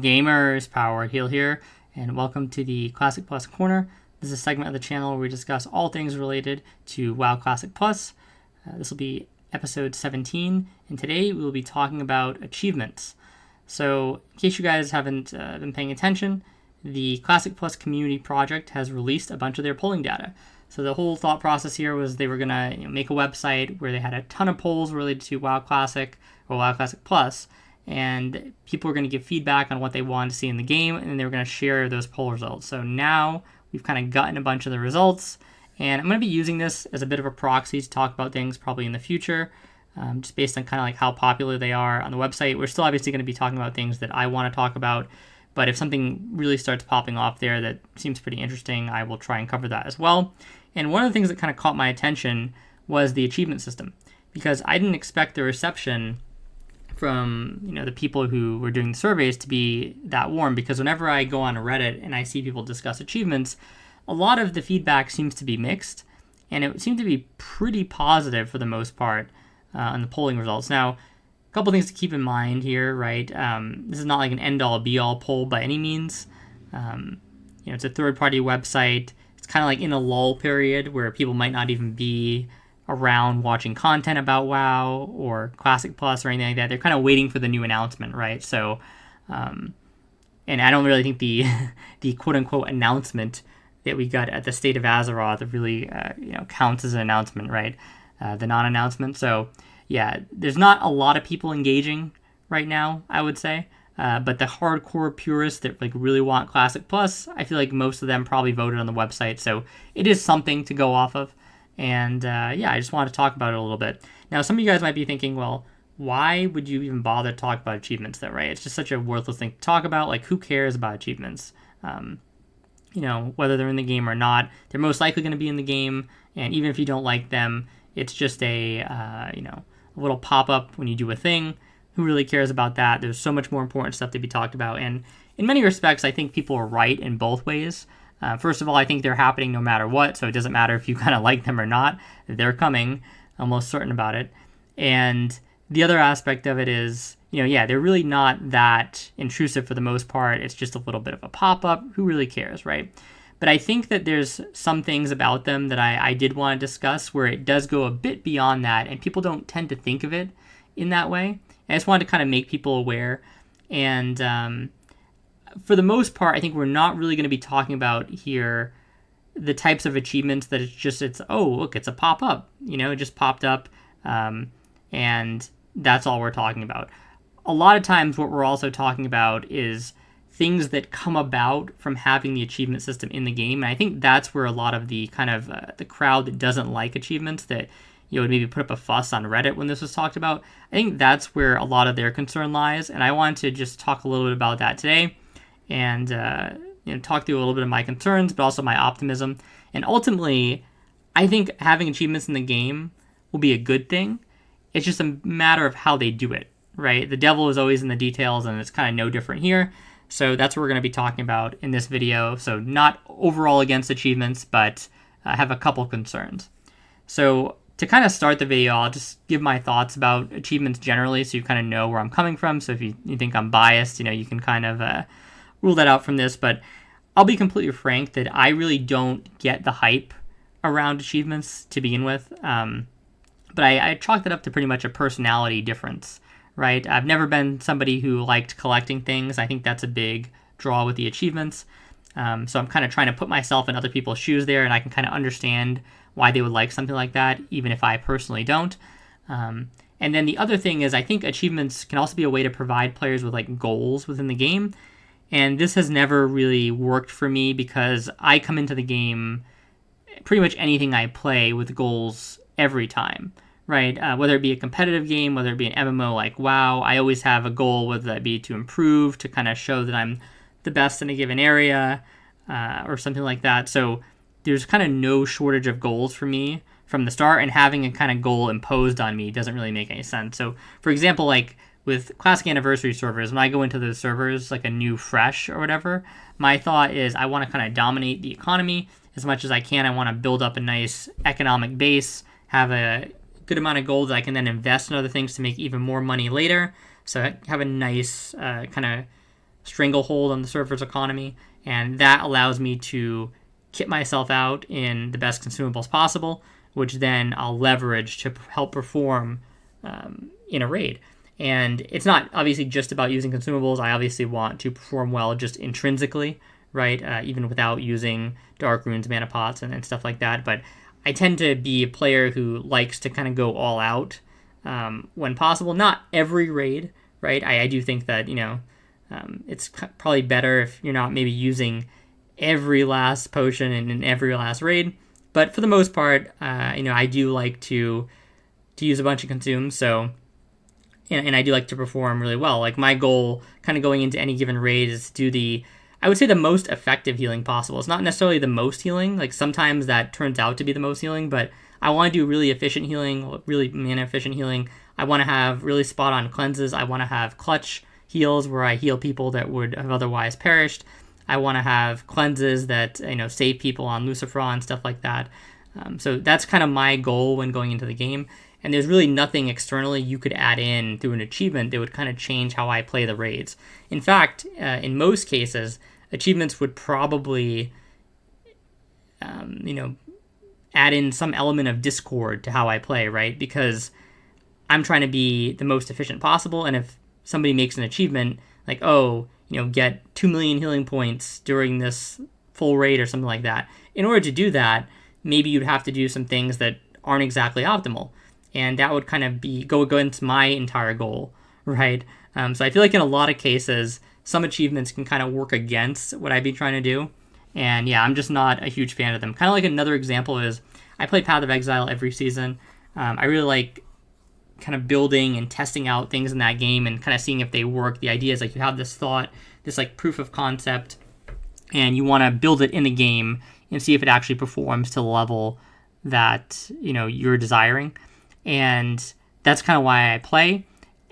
gamers, Power Heel here, and welcome to the Classic Plus Corner. This is a segment of the channel where we discuss all things related to WoW Classic Plus. This will be episode 17, and today we will be talking about achievements. So, in case you guys haven't been paying attention, the Classic Plus community project has released a bunch of their polling data. So the whole thought process here was they were going to make a website where they had a ton of polls related to WoW Classic or WoW Classic Plus, and people were going to give feedback on what they wanted to see in the game, and they were going to share those poll results. So now we've kind of gotten a bunch of the results, and I'm going to be using this as a bit of a proxy to talk about things probably in the future, just based on kind of like how popular they are on the website. We're still obviously going to be talking about things that I want to talk about, but if something really starts popping off there that seems pretty interesting, I will try and cover that as well. And one of the things that kind of caught my attention was the achievement system, because I didn't expect the reception from the people who were doing the surveys to be that warm, because whenever I go on Reddit and I see people discuss achievements, a lot of the feedback seems to be mixed, and it seemed to be pretty positive for the most part on the polling results. Now, a couple things to keep in mind here, right? This is not like an end-all be-all poll by any means. It's a third-party website. It's kind of like in a lull period where people might not even be around watching content about WoW or Classic Plus or anything like that. They're kind of waiting for the new announcement, right? So, and I don't really think the quote-unquote announcement that we got at the State of Azeroth really counts as an announcement, right? The non-announcement. So, yeah, there's not a lot of people engaging right now, I would say. But the hardcore purists that really want Classic Plus, I feel like most of them probably voted on the website. So it is something to go off of. And I just wanted to talk about it a little bit. Now, some of you guys might be thinking, well, why would you even bother to talk about achievements though, right? It's just such a worthless thing to talk about. Like, who cares about achievements? Whether they're in the game or not, they're most likely going to be in the game. And even if you don't like them, it's just a little pop-up when you do a thing. Who really cares about that? There's so much more important stuff to be talked about. And in many respects, I think people are right in both ways. First of all, I think they're happening no matter what, so it doesn't matter if you kind of like them or not. They're coming. I'm almost certain about it. And the other aspect of it is, they're really not that intrusive for the most part. It's just a little bit of a pop-up. Who really cares, right? But I think that there's some things about them that I did want to discuss where it does go a bit beyond that, and people don't tend to think of it in that way. I just wanted to kind of make people aware. And for the most part, I think we're not really going to be talking about here the types of achievements that it's oh, look, it's a pop-up. It just popped up, and that's all we're talking about. A lot of times what we're also talking about is things that come about from having the achievement system in the game. And I think that's where a lot of the kind of the crowd that doesn't like achievements, that would maybe put up a fuss on Reddit when this was talked about, I think that's where a lot of their concern lies. And I wanted to just talk a little bit about that today and talk through a little bit of my concerns, but also my optimism. And ultimately, I think having achievements in the game will be a good thing. It's just a matter of how they do it, right? The devil is always in the details, and it's kind of no different here. So that's what we're going to be talking about in this video. So not overall against achievements, but I have a couple concerns. So to kind of start the video, I'll just give my thoughts about achievements generally, so you kind of know where I'm coming from. So if you think I'm biased, you can kind of rule that out from this. But I'll be completely frank that I really don't get the hype around achievements to begin with. But I chalk that up to pretty much a personality difference, right? I've never been somebody who liked collecting things. I think that's a big draw with the achievements. So I'm kind of trying to put myself in other people's shoes there, and I can kind of understand why they would like something like that, even if I personally don't. And then the other thing is, I think achievements can also be a way to provide players with goals within the game. And this has never really worked for me, because I come into the game, pretty much anything I play, with goals every time, right? Whether it be a competitive game, whether it be an MMO like WoW, I always have a goal, whether that be to improve, to kind of show that I'm the best in a given area, or something like that. So there's kind of no shortage of goals for me from the start, and having a kind of goal imposed on me doesn't really make any sense. So, for example, with Classic Anniversary servers, when I go into those servers, like a new fresh or whatever, my thought is I want to kind of dominate the economy as much as I can. I want to build up a nice economic base, have a good amount of gold that I can then invest in other things to make even more money later. So I have a nice kind of stranglehold on the server's economy, and that allows me to kit myself out in the best consumables possible, which then I'll leverage to help perform in a raid. And it's not obviously just about using consumables. I obviously want to perform well just intrinsically, right? Even without using Dark Runes, Mana Pots, and stuff like that. But I tend to be a player who likes to kind of go all out when possible. Not every raid, right? I do think that, it's probably better if you're not maybe using every last potion in every last raid. But for the most part, I do like to use a bunch of consumes. So, and I do like to perform really well. Like my goal kind of going into any given raid is to do I would say the most effective healing possible. It's not necessarily the most healing. Like sometimes that turns out to be the most healing, but I want to do really efficient healing, really mana efficient healing. I want to have really spot on cleanses. I want to have clutch heals where I heal people that would have otherwise perished. I want to have cleanses that, save people on Lucifer and stuff like that. So that's kind of my goal when going into the game. And there's really nothing externally you could add in through an achievement that would kind of change how I play the raids. In fact, in most cases, achievements would probably, add in some element of discord to how I play, right? Because I'm trying to be the most efficient possible. And if somebody makes an achievement like, get 2 million healing points during this full raid or something like that, in order to do that, maybe you'd have to do some things that aren't exactly optimal. And that would kind of go against my entire goal, right? So I feel like in a lot of cases, some achievements can kind of work against what I'd be trying to do. And yeah, I'm just not a huge fan of them. Kind of like another example is I play Path of Exile every season. I really like kind of building and testing out things in that game and kind of seeing if they work. The idea is like you have this thought, this like proof of concept, and you want to build it in the game and see if it actually performs to the level that, you're desiring. And that's kind of why I play.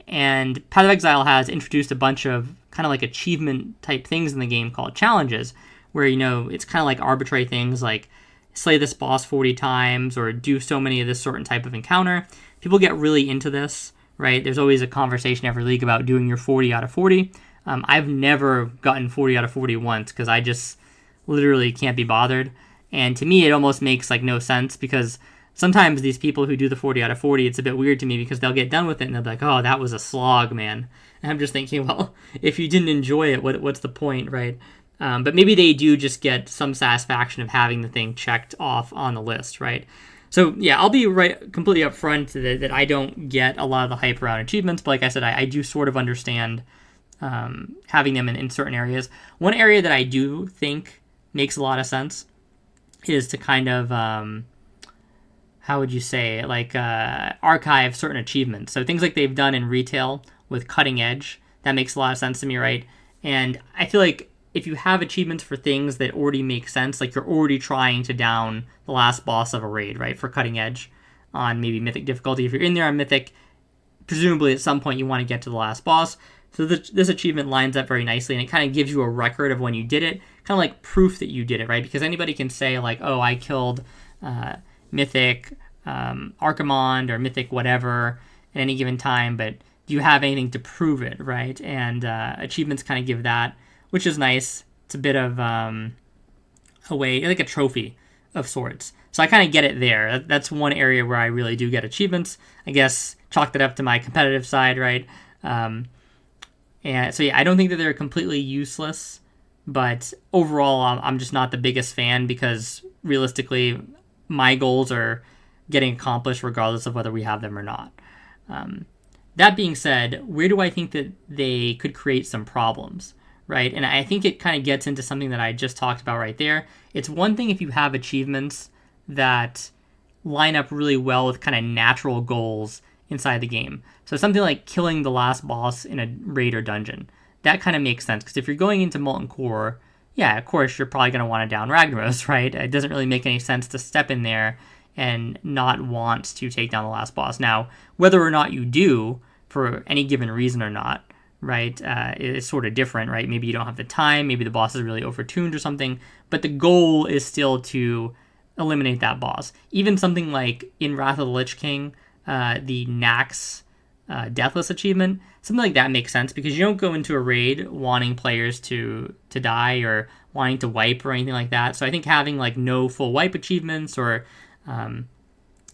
And Path of Exile has introduced a bunch of kind of like achievement type things in the game called challenges, where, it's kind of like arbitrary things like slay this boss 40 times or do so many of this certain type of encounter. People get really into this, right? There's always a conversation every league about doing your 40 out of 40. I've never gotten 40 out of 40 once because I just literally can't be bothered. And to me, it almost makes like no sense because sometimes these people who do the 40 out of 40, it's a bit weird to me because they'll get done with it and they'll be like, oh, that was a slog, man. And I'm just thinking, well, if you didn't enjoy it, what's the point, right? But maybe they do just get some satisfaction of having the thing checked off on the list, right? So yeah, I'll be completely upfront that I don't get a lot of the hype around achievements, but like I said, I do sort of understand having them in certain areas. One area that I do think makes a lot of sense is to kind of, how would you say, archive certain achievements. So things like they've done in retail with Cutting Edge, that makes a lot of sense to me, right? And I feel like if you have achievements for things that already make sense, like you're already trying to down the last boss of a raid, right, for Cutting Edge on maybe Mythic difficulty. If you're in there on Mythic, presumably at some point you want to get to the last boss. So this achievement lines up very nicely, and it kind of gives you a record of when you did it, kind of like proof that you did it, right? Because anybody can say, like, oh, I killed Mythic Archimond or Mythic whatever at any given time, but do you have anything to prove it, right? And achievements kind of give that, which is nice. It's a bit of a way, like a trophy of sorts. So I kind of get it there. That's one area where I really do get achievements. I guess chalk that up to my competitive side, right? And so yeah, I don't think that they're completely useless, but overall I'm just not the biggest fan because realistically my goals are getting accomplished regardless of whether we have them or not. That being said, where do I think that they could create some problems, right? And I think it kind of gets into something that I just talked about right there. It's one thing if you have achievements that line up really well with kind of natural goals inside the game. So something like killing the last boss in a raid or dungeon. That kind of makes sense, because if you're going into Molten Core, yeah, of course, you're probably going to want to down Ragnaros, right? It doesn't really make any sense to step in there and not want to take down the last boss. Now, whether or not you do, for any given reason or not, right, is sort of different, right? Maybe you don't have the time, maybe the boss is really overtuned or something, but the goal is still to eliminate that boss. Even something like in Wrath of the Lich King, the Nax deathless achievement, something like that makes sense because you don't go into a raid wanting players to die or wanting to wipe or anything like that. So I think having like no full wipe achievements or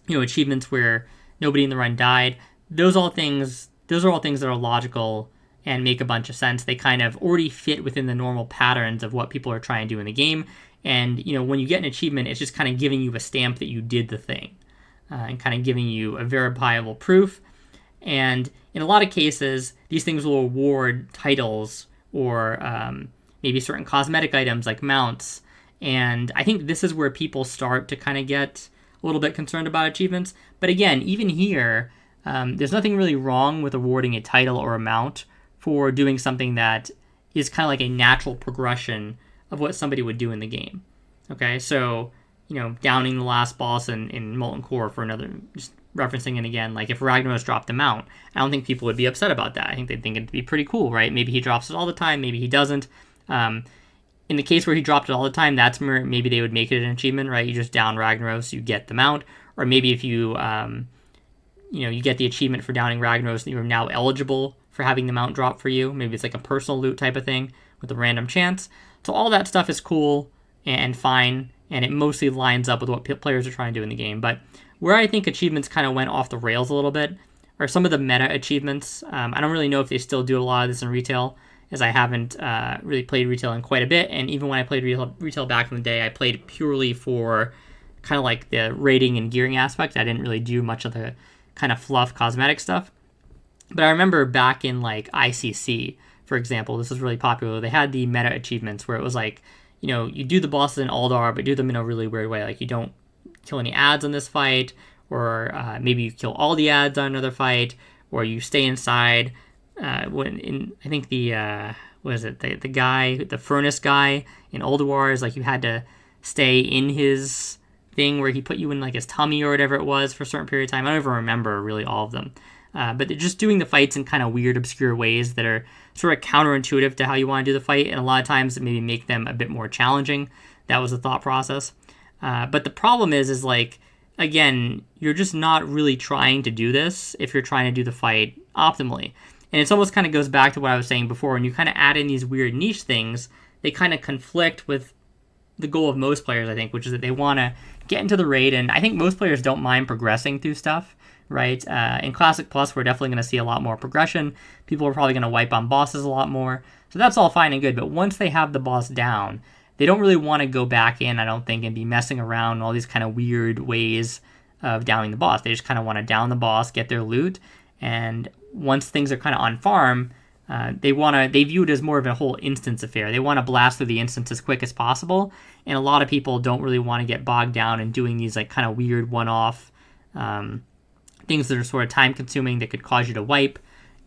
achievements where nobody in the run died, those are all things that are logical and make a bunch of sense. They kind of already fit within the normal patterns of what people are trying to do in the game. And when you get an achievement, it's just kind of giving you a stamp that you did the thing, and kind of giving you a verifiable proof. And in a lot of cases, these things will award titles or maybe certain cosmetic items like mounts. And I think this is where people start to kind of get a little bit concerned about achievements. But again, even here, there's nothing really wrong with awarding a title or a mount for doing something that is kind of like a natural progression of what somebody would do in the game. Okay, so, downing the last boss in Molten Core for another, just referencing it again, like if Ragnaros dropped a mount, I don't think people would be upset about that. I think they'd think it'd be pretty cool, right? Maybe he drops it all the time, maybe he doesn't. In the case where he dropped it all the time, that's where maybe they would make it an achievement, right? You just down Ragnaros, you get the mount. Or maybe if you, you get the achievement for downing Ragnaros, you're now eligible for having the mount drop for you. Maybe it's like a personal loot type of thing with a random chance. So all that stuff is cool and fine, and it mostly lines up with what players are trying to do in the game. But where I think achievements kind of went off the rails a little bit are some of the meta achievements. I don't really know if they still do a lot of this in retail, as I haven't really played retail in quite a bit. And even when I played retail back in the day, I played purely for kind of like the rating and gearing aspect. I didn't really do much of the kind of fluff cosmetic stuff. But I remember back in like ICC, for example, this was really popular. They had the meta achievements where it was like, you do the bosses in Aldar, but do them in a really weird way. Like you don't kill any ads on this fight, or maybe you kill all the ads on another fight, or you stay inside. I think the the furnace guy in Ulduar is like you had to stay in his thing where he put you in like his tummy or whatever it was for a certain period of time. I don't even remember really all of them. But they're just doing the fights in kind of weird, obscure ways that are sort of counterintuitive to how you want to do the fight, and a lot of times maybe make them a bit more challenging. That was the thought process. But the problem is like, again, you're just not really trying to do this if you're trying to do the fight optimally. And it's almost kind of goes back to what I was saying before. When you kind of add in these weird niche things, they kind of conflict with the goal of most players, I think, which is that they want to get into the raid. And I think most players don't mind progressing through stuff, right? In Classic Plus, we're definitely going to see a lot more progression. People are probably going to wipe on bosses a lot more. So that's all fine and good. But once they have the boss down, they don't really want to go back in, I don't think, and be messing around in all these kind of weird ways of downing the boss. They just kind of want to down the boss, get their loot, and once things are kind of on farm, they view it as more of a whole instance affair. They want to blast through the instance as quick as possible, and a lot of people don't really want to get bogged down in doing these like kind of weird one-off things that are sort of time-consuming that could cause you to wipe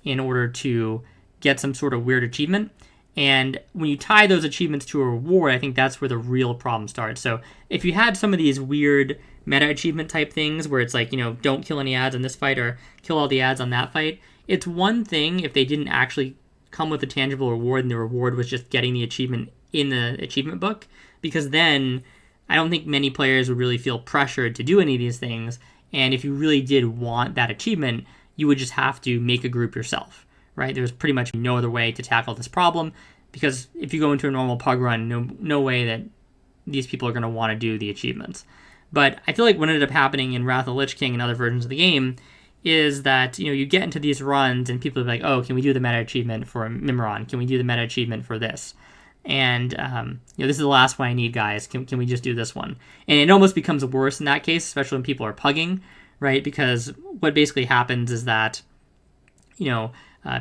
in order to get some sort of weird achievement. And when you tie those achievements to a reward, I think that's where the real problem starts. So if you had some of these weird meta achievement type things where it's like, don't kill any ads on this fight or kill all the ads on that fight, it's one thing if they didn't actually come with a tangible reward and the reward was just getting the achievement in the achievement book, because then I don't think many players would really feel pressured to do any of these things. And if you really did want that achievement, you would just have to make a group yourself. Right? There's pretty much no other way to tackle this problem, because if you go into a normal pug run, no way that these people are going to want to do the achievements. But I feel like what ended up happening in Wrath of the Lich King and other versions of the game is that, you get into these runs and people are like, oh, can we do the meta achievement for Mimiron? Can we do the meta achievement for this? And, this is the last one I need, guys. Can we just do this one? And it almost becomes worse in that case, especially when people are pugging, right? Because what basically happens is that,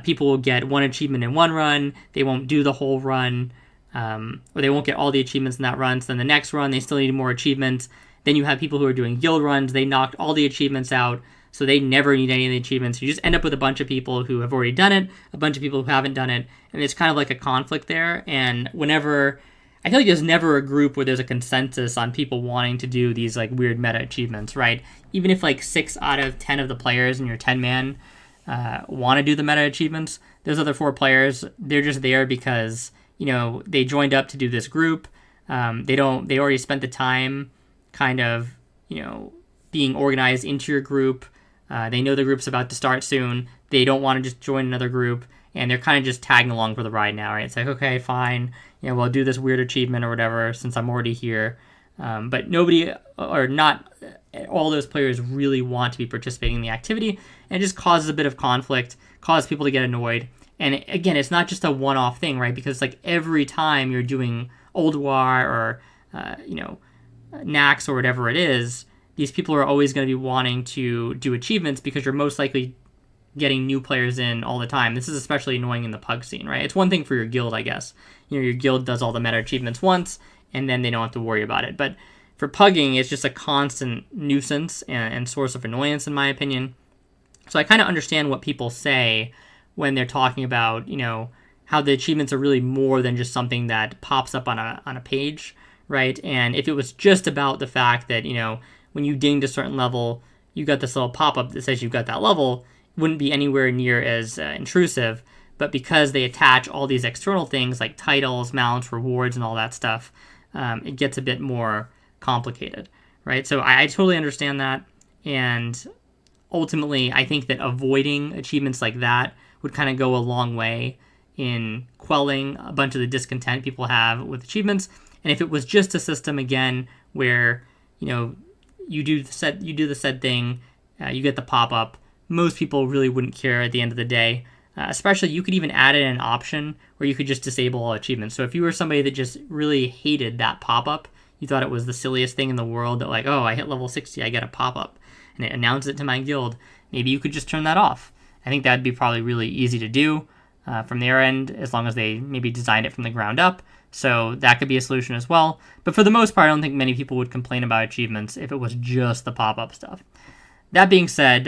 people will get one achievement in one run, they won't do the whole run, or they won't get all the achievements in that run, so then the next run they still need more achievements. Then you have people who are doing guild runs, they knocked all the achievements out, so they never need any of the achievements. You just end up with a bunch of people who have already done it, a bunch of people who haven't done it, and it's kind of like a conflict there. And I feel like there's never a group where there's a consensus on people wanting to do these like weird meta achievements, right? Even if like 6 out of 10 of the players in your 10-man want to do the meta achievements, those other 4 players, they're just there because they joined up to do this group. They already spent the time kind of being organized into your group. They know the group's about to start soon. they don't want to just join another group, and they're kind of just tagging along for the ride now, right? It's like, okay, fine, well, I'll do this weird achievement or whatever since I'm already here. But nobody, or not all those players, really want to be participating in the activity, and it just causes a bit of conflict, causes people to get annoyed. And again, it's not just a one-off thing, right? Because like every time you're doing Old War or Nax or whatever it is, these people are always going to be wanting to do achievements because you're most likely getting new players in all the time. This is especially annoying in the pug scene, right? It's one thing for your guild, I guess. Your guild does all the meta achievements once, and then they don't have to worry about it. But for pugging, it's just a constant nuisance and source of annoyance, in my opinion. So I kind of understand what people say when they're talking about, how the achievements are really more than just something that pops up on a page, right? And if it was just about the fact that, when you dinged a certain level, you got this little pop-up that says you got that level, it wouldn't be anywhere near as intrusive. But because they attach all these external things like titles, mounts, rewards, and all that stuff, it gets a bit more complicated, right? So I totally understand that. And ultimately, I think that avoiding achievements like that would kind of go a long way in quelling a bunch of the discontent people have with achievements. And if it was just a system, again, where, you do the said thing, you get the pop-up, most people really wouldn't care at the end of the day. Especially, you could even add in an option where you could just disable all achievements. So if you were somebody that just really hated that pop-up, you thought it was the silliest thing in the world, that like, oh, I hit level 60, I get a pop-up, and it announces it to my guild, maybe you could just turn that off. I think that'd be probably really easy to do from their end, as long as they maybe designed it from the ground up. So that could be a solution as well. But for the most part, I don't think many people would complain about achievements if it was just the pop-up stuff. That being said,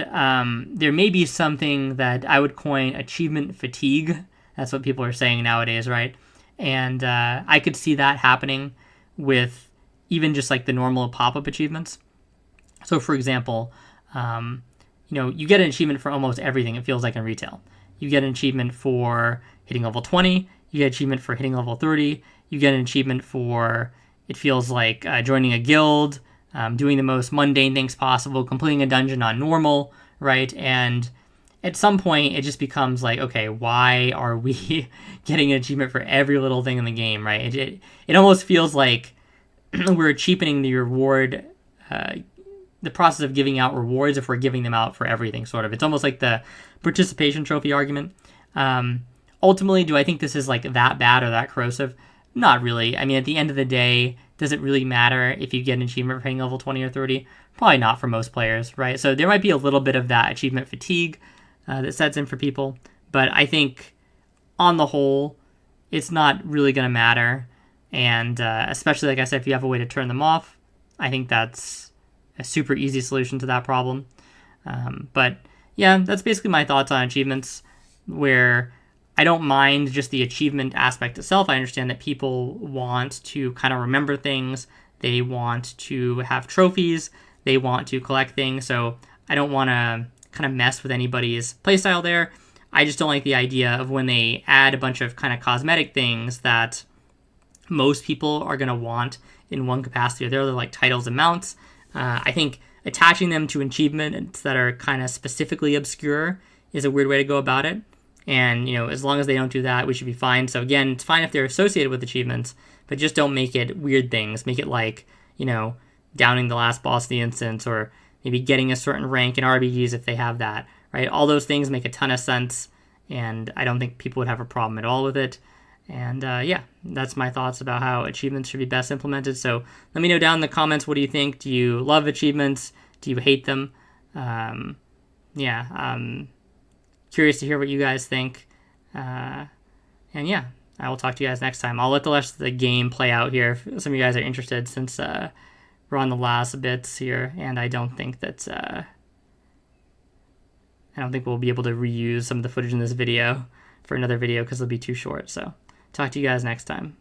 there may be something that I would coin achievement fatigue. That's what people are saying nowadays, right? And I could see that happening with even just like the normal pop-up achievements. So for example, you get an achievement for almost everything, it feels like, in retail. You get an achievement for hitting level 20, you get an achievement for hitting level 30, you get an achievement for, it feels like, joining a guild, doing the most mundane things possible, completing a dungeon on normal, right? And at some point, it just becomes like, okay, why are we getting an achievement for every little thing in the game, right? It almost feels like we're cheapening the reward, the process of giving out rewards if we're giving them out for everything, sort of. It's almost like the participation trophy argument. Ultimately, do I think this is like that bad or that corrosive? Not really. I mean, at the end of the day, does it really matter if you get an achievement for hitting level 20 or 30? Probably not for most players, right? So there might be a little bit of that achievement fatigue that sets in for people. But I think on the whole, it's not really going to matter. And especially, like I said, if you have a way to turn them off, I think that's a super easy solution to that problem. But yeah, that's basically my thoughts on achievements, where I don't mind just the achievement aspect itself. I understand that people want to kind of remember things. They want to have trophies. They want to collect things. So I don't want to kind of mess with anybody's playstyle there. I just don't like the idea of when they add a bunch of kind of cosmetic things that most people are going to want in one capacity or the other, like titles and mounts. I think attaching them to achievements that are kind of specifically obscure is a weird way to go about it. And, as long as they don't do that, we should be fine. So again, it's fine if they're associated with achievements, but just don't make it weird things. Make it like, downing the last boss of the instance, or maybe getting a certain rank in RBGs if they have that, right? All those things make a ton of sense, and I don't think people would have a problem at all with it. And yeah, that's my thoughts about how achievements should be best implemented. So let me know down in the comments, what do you think? Do you love achievements? Do you hate them? Curious to hear what you guys think. And yeah, I will talk to you guys next time. I'll let the rest of the game play out here if some of you guys are interested, since we're on the last bits here, and I don't think we'll be able to reuse some of the footage in this video for another video because it'll be too short. So talk to you guys next time.